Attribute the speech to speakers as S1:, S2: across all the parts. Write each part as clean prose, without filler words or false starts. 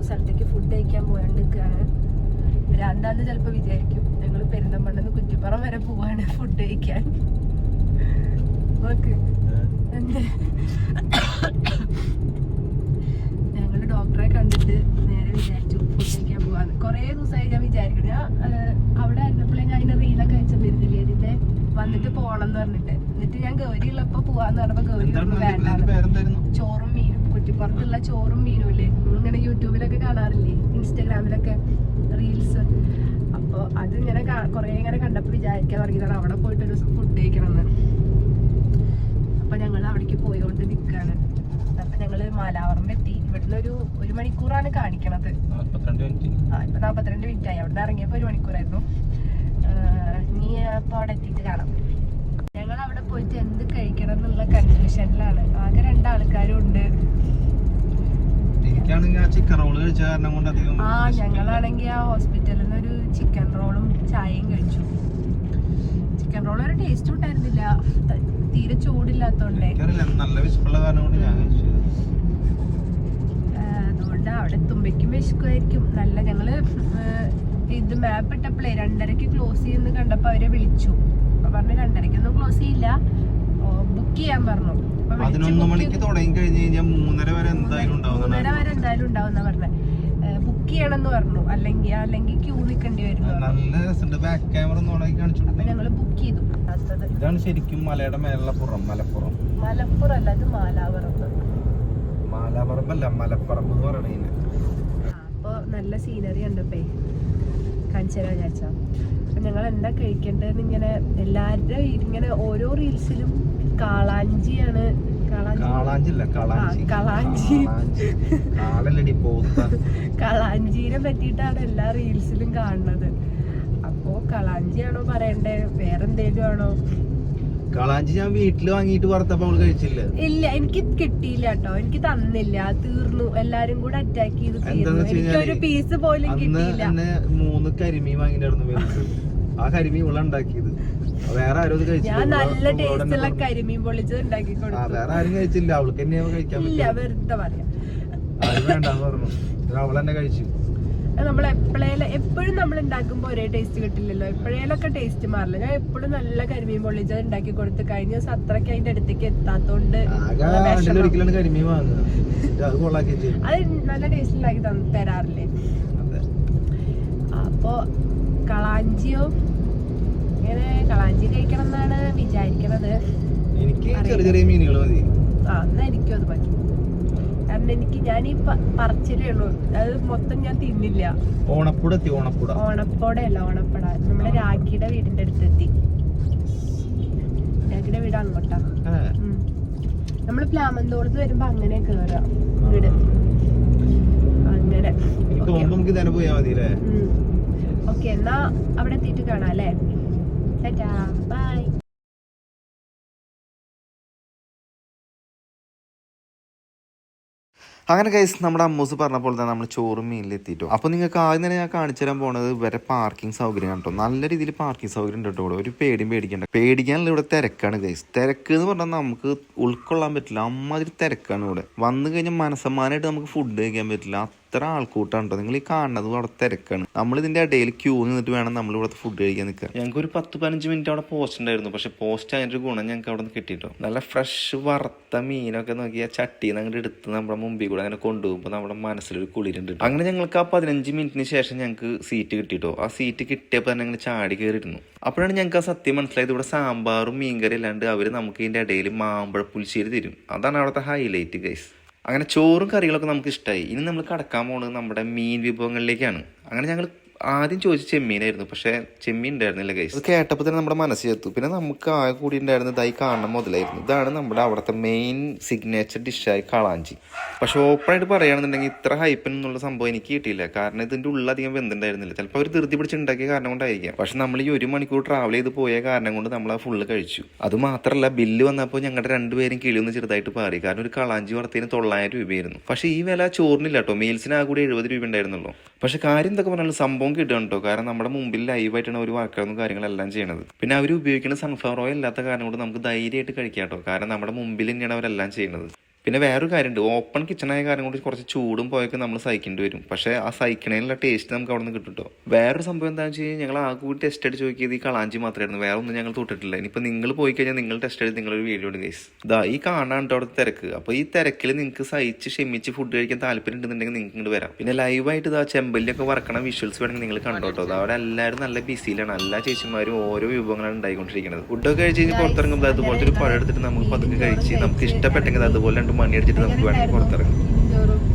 S1: സ്ഥലത്തേക്ക് ഫുഡ് കഴിക്കാൻ പോയാണ്ടിരിക്കുകയാണ്. രണ്ടാമത് ചിലപ്പോൾ വിചാരിക്കും ഞങ്ങൾ പെരിന്തൽമണ്ണെന്ന് കുറ്റിപ്പുറം വരെ പോവാണ് ഫുഡ് കഴിക്കാൻ. നോക്ക് ഞങ്ങൾ ഡോക്ടറെ കണ്ടിട്ട് നേരെ വിചാരിച്ചു ഫുഡ് കഴിക്കാൻ പോവാന്ന്. കുറേ ദിവസമായി ഞാൻ വിചാരിക്കുന്നു. ഞാൻ അവിടെ ആയിരുന്നപ്പോഴേ ഞാൻ അതിന്റെ റീലൊക്കെ അയച്ചിരുന്നില്ലേ ഇതിന്റെ വന്നിട്ട് പോകണം എന്ന് പറഞ്ഞിട്ട്. എന്നിട്ട് ഞാൻ ഗൗരി ഉള്ളപ്പോ പോവാന്ന് പറഞ്ഞപ്പോ ഗൗരി വേണ്ട, ചോറും മീനും, കുറ്റിപ്പുറത്തുള്ള ചോറും മീനും ഇല്ലേ, ഇങ്ങനെ യൂട്യൂബിലൊക്കെ കാണാറില്ലേ, ഇൻസ്റ്റാഗ്രാമിലൊക്കെ റീൽസ്. അപ്പോൾ അതിങ്ങനെ കുറേ ഇങ്ങനെ കണ്ടപ്പോൾ വിചാരിക്കാൻ തുടങ്ങിയതാണ് അവിടെ പോയിട്ടൊരു ഫുഡ് കഴിക്കണമെന്ന്. അപ്പൊ ഞങ്ങൾ അവിടേക്ക് പോയോണ്ട് നിൽക്കുകയാണ്. അപ്പൊ ഞങ്ങള് മാലാവറം എത്തി. ഇവിടുന്ന് ഒരു മണിക്കൂറാണ് കാണിക്കണത്. ഇപ്പൊ 42 മിനിറ്റ് ആയി. അവിടെ ഇറങ്ങിയപ്പോ 1 മണിക്കൂറായിരുന്നു. ഇനി അപ്പൊ അവിടെ എത്തിയിട്ട് കാണാം. ഞങ്ങൾ അവിടെ പോയിട്ട് എന്ത് കഴിക്കണം എന്നുള്ള കൺഫ്യൂഷനിലാണ്. ആകെ 2 ആൾക്കാരും ഉണ്ട്. ഞങ്ങളാണെങ്കിൽ ആ ഹോസ്പിറ്റലിൽ നിന്ന് ഒരു ചിക്കൻ റോളും ചായയും കഴിച്ചു. ചിക്കൻ റോൾ ഒരു ടേസ്റ്റ് ഉണ്ടായിരുന്നില്ല, തീരെ ചൂടില്ലാത്തോണ്ടേ. അതുകൊണ്ട് അവിടെ എത്തുമ്പോഴേക്കും വിശക്കുമായിരിക്കും. നല്ല ഞങ്ങള് ഇത് മാപ്പ് ഇട്ടപ്പോഴേ 2:30 ക്ലോസ് ചെയ്യുന്ന കണ്ടപ്പോ അവരെ വിളിച്ചു. അപ്പൊ പറഞ്ഞു 2:30 ക്ലോസ് ചെയ്യില്ല, ബുക്ക് ചെയ്യാൻ പറഞ്ഞു.
S2: 11 മണിക്ക് തുടങ്ങി കഴിഞ്ഞ് കഴിഞ്ഞാൽ 3:30 വരെ എന്തായാലും
S1: ഉണ്ടാവുന്ന പറഞ്ഞത്. ബുക്ക് ചെയ്യണമെന്ന് പറഞ്ഞു, അല്ലെങ്കിൽ ക്യൂ നിൽക്കേണ്ടി വരും. അപ്പൊ ഞങ്ങള് ബുക്ക് ചെയ്തു.
S2: ഇതാണ് ശരിക്കും മലയുടെ മേലുള്ള
S1: മലപ്പുറം അല്ല, അത്
S2: മാലാപറമ്പല്ല, മലപ്പറമ്പ് എന്ന് പറയണേ.
S1: അപ്പൊ നല്ല സീനറി കണ്ടപ്പേ കാണിച്ചു തരാൻ വിചാരിച്ചാ. അപ്പൊ ഞങ്ങൾ എന്താ കഴിക്കേണ്ടതെന്ന് ഇങ്ങനെ എല്ലാവരുടെ ഇങ്ങനെ ഓരോ റീൽസിലും കാളാഞ്ചിയാണ്, കളാഞ്ചീനെ പറ്റിയിട്ടാണ് എല്ലാ റീൽസിലും കാണുന്നത്. അപ്പോ കളാഞ്ചിയാണോ പറയണ്ടേ, വേറെന്തേലും ആണോ?
S2: കളാഞ്ചി ഞാൻ വീട്ടില് വാങ്ങിട്ട് വറുത്തപ്പോ അവള് കഴിച്ചില്ല.
S1: ഇല്ല, എനിക്ക് കിട്ടിയില്ല കേട്ടോ, എനിക്ക് തന്നില്ല, തീർന്നു. എല്ലാരും കൂടെ അറ്റാക്ക് ചെയ്ത് എനിക്കൊരു പീസ് പോലും കിട്ടിയില്ല.
S2: 3 കരിമീൻ വാങ്ങിട്ടായിരുന്നു. ആ കരിമീൻ ഇവള ഉണ്ടാക്കിയത്, വേറെ ആരും കഴിച്ചില്ല.
S1: ഞാൻ നല്ല ടേസ്റ്റുള്ള കരിമീൻ പൊള്ളിച്ചത് ഉണ്ടാക്കി കൊടുത്തു.
S2: വേറെ ആരും കഴിച്ചില്ല, അവൾക്ക് തന്നെ കഴിക്കാൻ
S1: പറ്റില്ല, വെറുതെ പറയാം.
S2: വേണ്ടെന്ന് പറഞ്ഞു, അവൾ തന്നെ കഴിച്ചു.
S1: നമ്മൾ എപ്പോഴും നമ്മൾ ഉണ്ടാക്കുമ്പോ ഒരേ ടേസ്റ്റ് കിട്ടില്ലല്ലോ, എപ്പോഴേലൊക്കെ ടേസ്റ്റ് മാറില്ല. ഞാൻ എപ്പോഴും നല്ല കരിമീൻ പൊള്ളിച്ചത് ഉണ്ടാക്കി കൊടുത്ത് കഴിഞ്ഞ ദിവസം അത്രയ്ക്ക് അതിന്റെ അടുത്തേക്ക് എത്താത്തോണ്ട് അത് നല്ല ടേസ്റ്റ് ഉണ്ടാക്കി തരാറില്ലേ. അപ്പൊ കളാഞ്ചിയോ ഇങ്ങനെ കളാഞ്ചി കഴിക്കണം എന്നാണ് വിചാരിക്കണത്.
S2: എനിക്ക് ചെറിയ ചെറിയ മീനുകൾ മതി.
S1: എന്നാ എനിക്കും അത് പറ്റും. കാരണം ഞാൻ ഈ പറിച്ചിലേ ഉള്ളൂ, അത് മൊത്തം ഞാൻ തിന്നില്ല. ഓണപ്പോടല്ല, ഓണപ്പട. നമ്മുടെ രാഖിയുടെ വീടിന്റെ അടുത്തെത്തി. രാഖിയുടെ വീട് അങ്ങോട്ടാ. നമ്മള് പ്ലാമന്തോളത്ത് വരുമ്പോ അങ്ങനെ കേറാ വീട്. അങ്ങനെ ഓക്കെ, എന്നാ അവിടെ എത്തിയിട്ട് കാണാം അല്ലേ. ബൈ.
S2: അങ്ങനെ ഗൈസ്, നമ്മുടെ അമ്മൂസ് പറഞ്ഞ പോലെ തന്നെ നമ്മൾ ചോറും മീനിലെത്തിയിട്ടോ. അപ്പോൾ നിങ്ങൾക്ക് ആദ്യം തന്നെ ഞാൻ കാണിച്ചു തരാൻ പോണത് വരെ പാർക്കിംഗ് സൗകര്യം കേട്ടോ. നല്ല രീതിയിൽ പാർക്കിംഗ് സൗകര്യം ഉണ്ട് കേട്ടോ. ഇവിടെ ഒരു പേടിക്കേണ്ട. പേടിക്കാനുള്ള ഇവിടെ തിരക്കാണ് ഗൈസ്. തിരക്ക് എന്ന് പറഞ്ഞാൽ നമുക്ക് ഉൾക്കൊള്ളാൻ പറ്റില്ല, അമ്മാതിരി തിരക്കാണ് ഇവിടെ. വന്നു കഴിഞ്ഞാൽ മനസ്സമാനായിട്ട് നമുക്ക് ഫുഡ് കഴിക്കാൻ പറ്റില്ല, അത്ര ആൾക്കൂട്ടാണ് കേട്ടോ. നിങ്ങൾ ഈ കാണുന്നത് അവിടെ തിരക്കാണ്. നമ്മൾ ഇതിന്റെ ഇടയിൽ ക്യൂ നിന്നിട്ട് വേണം നമ്മൾ ഇവിടെ ഫുഡ് കഴിക്കാൻ നിൽക്കുക. ഞങ്ങൾക്ക് ഒരു 10-15 മിനിറ്റ് അവിടെ പോസ്റ്റ് ഉണ്ടായിരുന്നു. പക്ഷെ പോസ്റ്റ് അതിൻ്റെ ഒരു ഗുണം ഞങ്ങൾക്ക് അവിടെ നിന്ന് കിട്ടിയിട്ടോ. നല്ല ഫ്രഷ് വറുത്ത മീനൊക്കെ നോക്കി ആ ചട്ടിന്ന് അങ്ങോട്ട് എടുത്ത് നമ്മുടെ മുമ്പിൽ കൂടെ അങ്ങനെ കൊണ്ടുപോകുമ്പോൾ നമ്മുടെ മനസ്സിലൊരു കുളിരുണ്ട്. അങ്ങനെ ഞങ്ങൾക്ക് ആ 15 മിനിറ്റിന് ശേഷം ഞങ്ങൾക്ക് സീറ്റ് കിട്ടിയിട്ടോ. ആ സീറ്റ് കിട്ടിയപ്പോൾ തന്നെ ഞങ്ങൾ ചാടി കയറിയിരുന്നു. അപ്പോഴാണ് ഞങ്ങൾക്ക് ആ സത്യം മനസ്സിലായത്, ഇവിടെ സാമ്പാറും മീൻകറി അല്ലാണ്ട് അവർ നമുക്ക് ഇതിൻ്റെ ഇടയിൽ മാമ്പഴ പുളിശ്ശേരി തരും. അതാണ് അവിടുത്തെ ഹൈലൈറ്റ് ഗൈസ്. അങ്ങനെ ചോറും കറികളൊക്കെ നമുക്ക് ഇഷ്ടമായി. ഇനി നമ്മൾ കടക്കാൻ പോകുന്നത് നമ്മുടെ മീൻ വിഭവങ്ങളിലേക്കാണ്. അങ്ങനെ ഞങ്ങൾ ആദ്യം ചോദിച്ച ചെമ്മീനായിരുന്നു, പക്ഷെ ചെമ്മീൻ ഉണ്ടായിരുന്നില്ല ഗൈസ്. അത് കേട്ടപ്പോൾ തന്നെ നമ്മുടെ മനസ്സിലെത്തു. പിന്നെ നമുക്ക് ആകെ കൂടി ഉണ്ടായിരുന്നത് ഇതായി കാണണം മുതലായിരുന്നു. ഇതാണ് നമ്മുടെ അവിടുത്തെ മെയിൻ സിഗ്നേച്ചർ ഡിഷായി കളാഞ്ചി. പക്ഷെ ഓപ്പണായിട്ട് പറയുകയാണെന്നുണ്ടെങ്കിൽ ഇത്ര ഹൈപ്പിനുള്ള സംഭവം എനിക്ക് കിട്ടിയില്ല. കാരണം ഇതിൻ്റെ ഉള്ളധികം വെന്തുണ്ടായിരുന്നില്ല. ചിലപ്പോൾ അവർ ധൃതി പിടിച്ചുണ്ടാക്കിയ കാരണം കൊണ്ടായിരിക്കാം. പക്ഷെ നമ്മൾ ഈ 1 മണിക്കൂർ ട്രാവൽ ചെയ്ത് പോയ കാരണം കൊണ്ട് നമ്മൾ ആ ഫുള്ള് കഴിച്ചു. അത് മാത്രമല്ല, ബില്ല് വന്നപ്പോൾ ഞങ്ങളുടെ 2 പേരും കിളിയൊന്ന് ചെറുതായിട്ട് പാറി. കാരണം ഒരു കളാഞ്ചി വറുത്തതിന് 900 രൂപയായിരുന്നു. പക്ഷേ ഈ വില ചോറിനില്ല കേട്ടോ. മീൽസിന് ആ കൂടി 70 രൂപ ഉണ്ടായിരുന്നുള്ളൂ. പക്ഷെ കാര്യം എന്തൊക്കെ പറഞ്ഞാലും സംഭവം കിട്ടും കേട്ടോ. കാരണം നമ്മുടെ മുമ്പിൽ ലൈവായിട്ടാണ് ഒരു വർക്കറും കാര്യങ്ങളെല്ലാം ചെയ്യണത്. പിന്നെ അവർ ഉപയോഗിക്കുന്ന സൺഫ്ലവർ ഓയിൽ ഇല്ലാത്ത കാരണം കൊണ്ട് നമുക്ക് ധൈര്യമായിട്ട് കഴിക്കാം കേട്ടോ. കാരണം നമ്മുടെ മുമ്പിൽ തന്നെയാണ് അവരെല്ലാം ചെയ്യുന്നത്. പിന്നെ വേറൊരു കാര്യമുണ്ട്, ഓപ്പൺ കിച്ചണായ കാരണം കൊണ്ട് കുറച്ച് ചൂടും പോയൊക്കെ നമ്മൾ സഹിക്കേണ്ടി വരും. പക്ഷേ ആ സഹിക്കണേലുള്ള ടേസ്റ്റ് നമുക്ക് അവിടെ നിന്ന് കിട്ടും കേട്ടോ. വേറൊരു സംഭവം എന്താണെന്ന് വെച്ച് കഴിഞ്ഞാൽ ഞങ്ങൾ ആ കൂടി ടെസ്റ്റ് അടിച്ച് നോക്കിയത് ഈ കളാഞ്ചി മാത്രമായിരുന്നു, വേറെ ഒന്നും ഞങ്ങൾ തൊട്ടിട്ടില്ല. ഇനിയിപ്പോൾ നിങ്ങൾ പോയി കഴിഞ്ഞാൽ നിങ്ങൾ ടെസ്റ്റ് എടുത്ത് നിങ്ങളൊരു വീഡിയോ ഉണ്ട് ഗൈസ്. ഇതാ ഈ കാണാൻ കേട്ടോ അവിടുത്തെ തിരക്ക്. അപ്പോൾ ഈ തിരക്കിൽ നിങ്ങൾക്ക് സഹിച്ച് ക്ഷമിച്ച് ഫുഡ് കഴിക്കാൻ താല്പര്യം ഉണ്ടെന്നുണ്ടെങ്കിൽ നിങ്ങൾക്ക് ഇങ്ങോട്ട് വരാം. പിന്നെ ലൈവായിട്ട് ഇതാ ചെമ്പല്ലിയൊക്കെ വറക്കണ വിഷ്വൽസ് വേണമെങ്കിൽ നിങ്ങൾ കണ്ടോ കേട്ടോ. അവിടെ എല്ലാവരും നല്ല ബിസിയിലാണ്, എല്ലാ ചേച്ചിമാരും ഓരോ വിഭവങ്ങളാണ് ഉണ്ടായിക്കൊണ്ടിരിക്കുന്നത്. ഫുഡൊക്കെ കഴിച്ച് കഴിഞ്ഞ് പുറത്തിറങ്ങുമ്പോൾ അതുപോലത്തെ ഒരു പഴം എടുത്തിട്ട് നമുക്ക് പതുക്കെ കഴിച്ച് നമുക്ക് ഇഷ്ടപ്പെട്ടെങ്കിൽ അതുപോലെ 2 മണി അടിച്ചിട്ട് നമുക്ക് പുറത്തിറങ്ങും.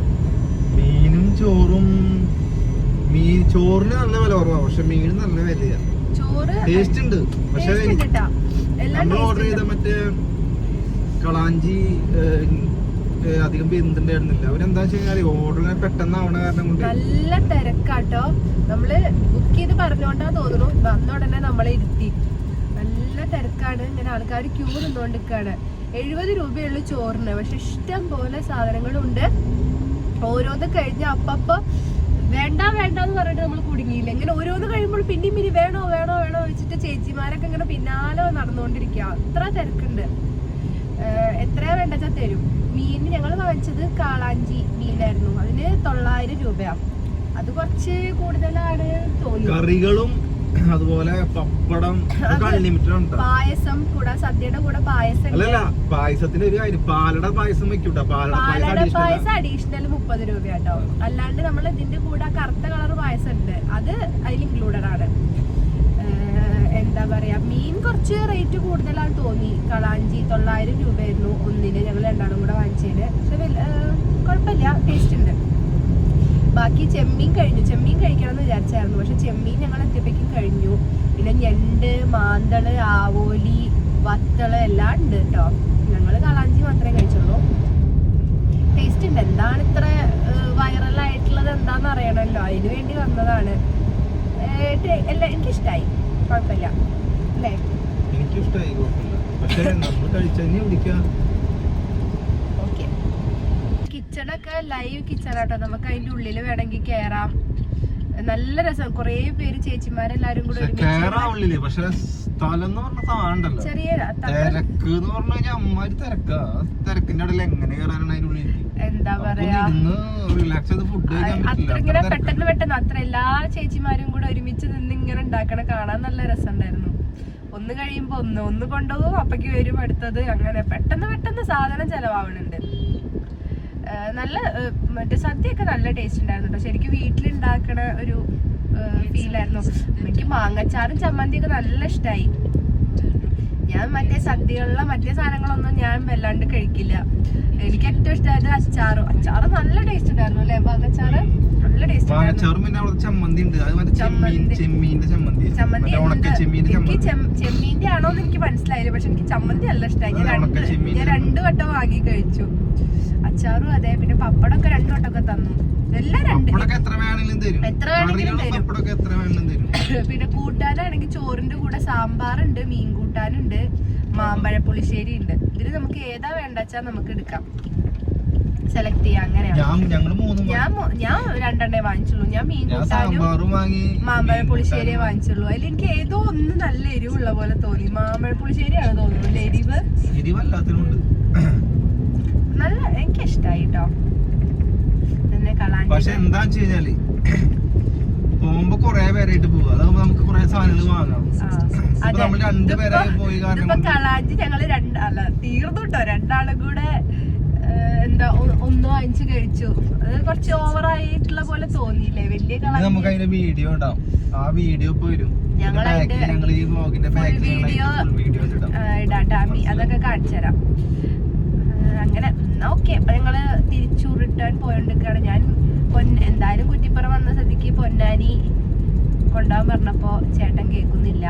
S3: മീനും ചോറും ചോറിന് നല്ല വില കുറവാണ്, പക്ഷെ മീൻ നല്ല വിലയാ. ടേസ്റ്റ് ഉണ്ട്, പക്ഷെ നമ്മൾ ഓർഡർ ചെയ്ത മറ്റേ കളാഞ്ചി അധികം വെന്തുണ്ടായിരുന്നില്ല. അവരെന്താ വെച്ച് കഴിഞ്ഞാൽ ഓർഡർ പെട്ടെന്ന് ആവണ കാരണം കൊണ്ട്
S1: നല്ല തിരക്കാട്ടോ. നമ്മള് ബുക്ക് ചെയ്ത് പറഞ്ഞോണ്ടാ തോന്നുന്നു, വന്ന ഉടനെ നമ്മളെ ഇരുത്തി. നല്ല തിരക്കാണ്, ഇങ്ങനെ ആൾക്കാർ ക്യൂ നിന്നോണ്ടിരിക്കാണ്. 70 രൂപയുള്ളൂ ചോറിന്, പക്ഷെ ഇഷ്ടം പോലെ സാധനങ്ങളുണ്ട്. ഓരോന്ന് കഴിഞ്ഞ അപ്പ വേണ്ട വേണ്ടെന്ന് പറഞ്ഞിട്ട് നമ്മൾ കുടുങ്ങിയില്ല. ഇങ്ങനെ ഓരോന്ന് കഴിയുമ്പോൾ പിന്നെയും വേണോ വേണോ വേണോ വെച്ചിട്ട് ചേച്ചിമാരൊക്കെ ഇങ്ങനെ പിന്നാലെ നടന്നുകൊണ്ടിരിക്കുക. അത്ര തിരക്കുണ്ട്. എത്രയാ വേണ്ടച്ചാ തരും. മീൻ ഞങ്ങൾ വാങ്ങിച്ചത് കാളാഞ്ചി മീനായിരുന്നു, അതിന് 900 രൂപയാണ്. അത് കുറച്ച് കൂടുതലാണ് തോന്നി.
S3: കറികളും അതുപോലെ പപ്പടം അൺലിമിറ്റഡ് ഉണ്ട്.
S1: പായസം കൂടെ, സദ്യയുടെ കൂടെ പായസം.
S3: അല്ലല്ല, പായസത്തിന് ഒരു കാര്യം, പാലട പായസം വെക്കൂട്ടോ.
S1: പാലട പായസം അഡീഷണൽ 30 രൂപയാട്ടോ. അല്ലാണ്ട് നമ്മൾ ഇതിന്റെ കൂടെ കറുത്ത കളർ പായസം ഉണ്ട്, അത് അതിൽ ഇൻക്ലൂഡഡ് ആണ്. എന്താ പറയാ, മീൻ കുറച്ച് റേറ്റ് കൂടുതലാണ് തോന്നി. കളാഞ്ചി 900 രൂപയായിരുന്നു ഒന്നിന്, ഞങ്ങൾ രണ്ടാളും കൂടെ വാങ്ങിച്ചതിന്. പക്ഷെ കുഴപ്പമില്ല, ടേസ്റ്റ് ഉണ്ട്. ബാക്കി ചെമ്മീൻ കഴിഞ്ഞു. ചെമ്മീൻ കഴിക്കണമെന്ന് വിചാരിച്ചായിരുന്നു, പക്ഷെ ചെമ്മീൻ ഞങ്ങൾ എത്തിയപ്പോഴേക്കും കഴിഞ്ഞു. പിന്നെ ഞണ്ട്, മാന്തള്, ആവോലി, വത്തള് എല്ലാം ഉണ്ട് കേട്ടോ. ഞങ്ങൾ കളാഞ്ചി മാത്രമേ കഴിച്ചുള്ളൂ. ടേസ്റ്റ് ഉണ്ട്. എന്താണ് ഇത്ര വൈറലായിട്ടുള്ളത് എന്താന്ന് അറിയണമല്ലോ, അതിന് വേണ്ടി വന്നതാണ്. എല്ലാം എനിക്കിഷ്ടമായി, കുഴപ്പമില്ല അല്ലേ?
S3: എനിക്കിഷ്ടമായി, കുഴപ്പമില്ല. പക്ഷെ നമ്മൾ കഴിച്ചു പിടിക്കാം.
S1: കിച്ചണൊക്കെ ലൈവ് കിച്ചണാട്ടോ, നമുക്ക് അതിന്റെ ഉള്ളില് വേണമെങ്കിൽ കേറാം. നല്ല രസം. കൊറേ പേര് ചേച്ചിമാരെല്ലാരും കൂടെ
S3: പക്ഷെ സ്ഥലം എന്ന് പറഞ്ഞ സാധനം
S1: ചെറിയ
S3: തിരക്ക് എന്ന് പറഞ്ഞു കഴിഞ്ഞാൽ അമ്മാര് തിരക്കാ. തിരക്കിന്റെ ഇടയിൽ എങ്ങനെ കയറാനാണ് അതിനുള്ളിൽ?
S1: എന്താ പറയാ,
S3: റിലാക്സ് ചെയ്ത് ഫുഡ്
S1: അത്ര ഇങ്ങനെ പെട്ടെന്ന് അത്ര എല്ലാ ചേച്ചിമാരും കൂടെ ഒരുമിച്ച് നിന്ന് ഇങ്ങനെ ഉണ്ടാക്കണ കാണാൻ നല്ല രസമുണ്ടായിരുന്നു. ഒന്ന് കഴിയുമ്പോ ഒന്ന് കൊണ്ടുപോകും, അപ്പക്ക് വരും അടുത്തത്. അങ്ങനെ പെട്ടെന്ന് സാധനം ചെലവാവുന്നുണ്ട്. നല്ല മറ്റേ സദ്യയൊക്കെ നല്ല ടേസ്റ്റ് ഉണ്ടായിരുന്നു കേട്ടോ. ശരിക്കും വീട്ടിലുണ്ടാക്കണ ഒരു ഫീലായിരുന്നു. എനിക്ക് മാങ്ങച്ചാറും ചമ്മന്തിയൊക്കെ നല്ല ഇഷ്ടമായി. ഞാൻ മറ്റേ സദ്യകളിലെ മറ്റേ സാധനങ്ങളൊന്നും ഞാൻ വല്ലാണ്ട് കഴിക്കില്ല. എനിക്ക് ഏറ്റവും ഇഷ്ടമായത് അച്ചാറ് നല്ല ടേസ്റ്റ് ഉണ്ടായിരുന്നു അല്ലേ? മാങ്ങച്ചാറ് നല്ല ടേസ്റ്റ് ചെമ്മീന്റെ ആണോന്ന് എനിക്ക് മനസ്സിലായില്ല, പക്ഷെ എനിക്ക് ചമ്മന്തി നല്ല ഇഷ്ടമായി. ഞാൻ 2 വട്ടം വാങ്ങി കഴിച്ചു. അച്ചാറും അതെ, പിന്നെ പപ്പടമൊക്കെ 2 വട്ടമൊക്കെ തന്നു. എല്ലാം എത്ര വേണമെങ്കിലും തരും. പിന്നെ കൂട്ടാനാണെങ്കിൽ ചോറിന്റെ കൂടെ സാമ്പാറുണ്ട്, മീൻ കൂട്ടാനുണ്ട്, മാമ്പഴ പുളിശ്ശേരി ഉണ്ട്. ഇതില് നമുക്ക് ഏതാ വേണ്ടച്ചാ നമുക്ക് എടുക്കാം, സെലക്ട് ചെയ്യാം. അങ്ങനെയാണ്. ഞാൻ 2 വാങ്ങിച്ചുള്ളൂ. ഞാൻ മീൻ കൂട്ടാനും മാമ്പഴ പുളിശ്ശേരിയെ വാങ്ങിച്ചുള്ളൂ. അതിൽ എനിക്ക് ഏതോ ഒന്ന് നല്ല എരിവുള്ള പോലെ തോന്നി. മാമ്പഴ പുളിശ്ശേരിയാണ് തോന്നുന്നു എരിവ്. നല്ല എനിക്ക് ഇഷ്ടായി കേട്ടോ.
S3: പക്ഷെ എന്താ വെച്ച് കഴിഞ്ഞാല് പോകുമ്പോ കൊറേ പേരായിട്ട് പോവാ, അതാകുമ്പോ നമുക്ക് കൊറേ സാധനങ്ങൾ വാങ്ങാം. നമ്മൾ 2 പേരായി പോയി കാരണം
S1: കളാഞ്ചി ഞങ്ങള് തീർന്നു കേട്ടോ. 2 ആളും കൂടെ എന്താ 1 വാങ്ങിച്ച് കഴിച്ചു. അത് കുറച്ച് ഓവറായിട്ടുള്ള പോലെ തോന്നിയില്ലേ? വലിയ കളാഞ്ചി.
S3: നമുക്ക് അതിന്റെ വീഡിയോ ഉണ്ടാവും, ആ വീഡിയോ ഇപ്പൊ വരും. ഞങ്ങൾ ഈ വ്ലോഗിന്റെ
S1: വീഡിയോ ഇടാം, അതൊക്കെ കാണിച്ചു തരാം. അങ്ങനെ ഓക്കെ. അപ്പൊ ഞങ്ങള് തിരിച്ചു റിട്ടേൺ പോയോണ്ടിരിക്കുകയാണ്. ഞാൻ എന്തായാലും കുറ്റിപ്പുറം വന്ന സ്ഥിതിക്ക് പൊന്നാനി കൊണ്ടുപോകാൻ പറഞ്ഞപ്പോ ചേട്ടൻ കേൾക്കുന്നില്ല.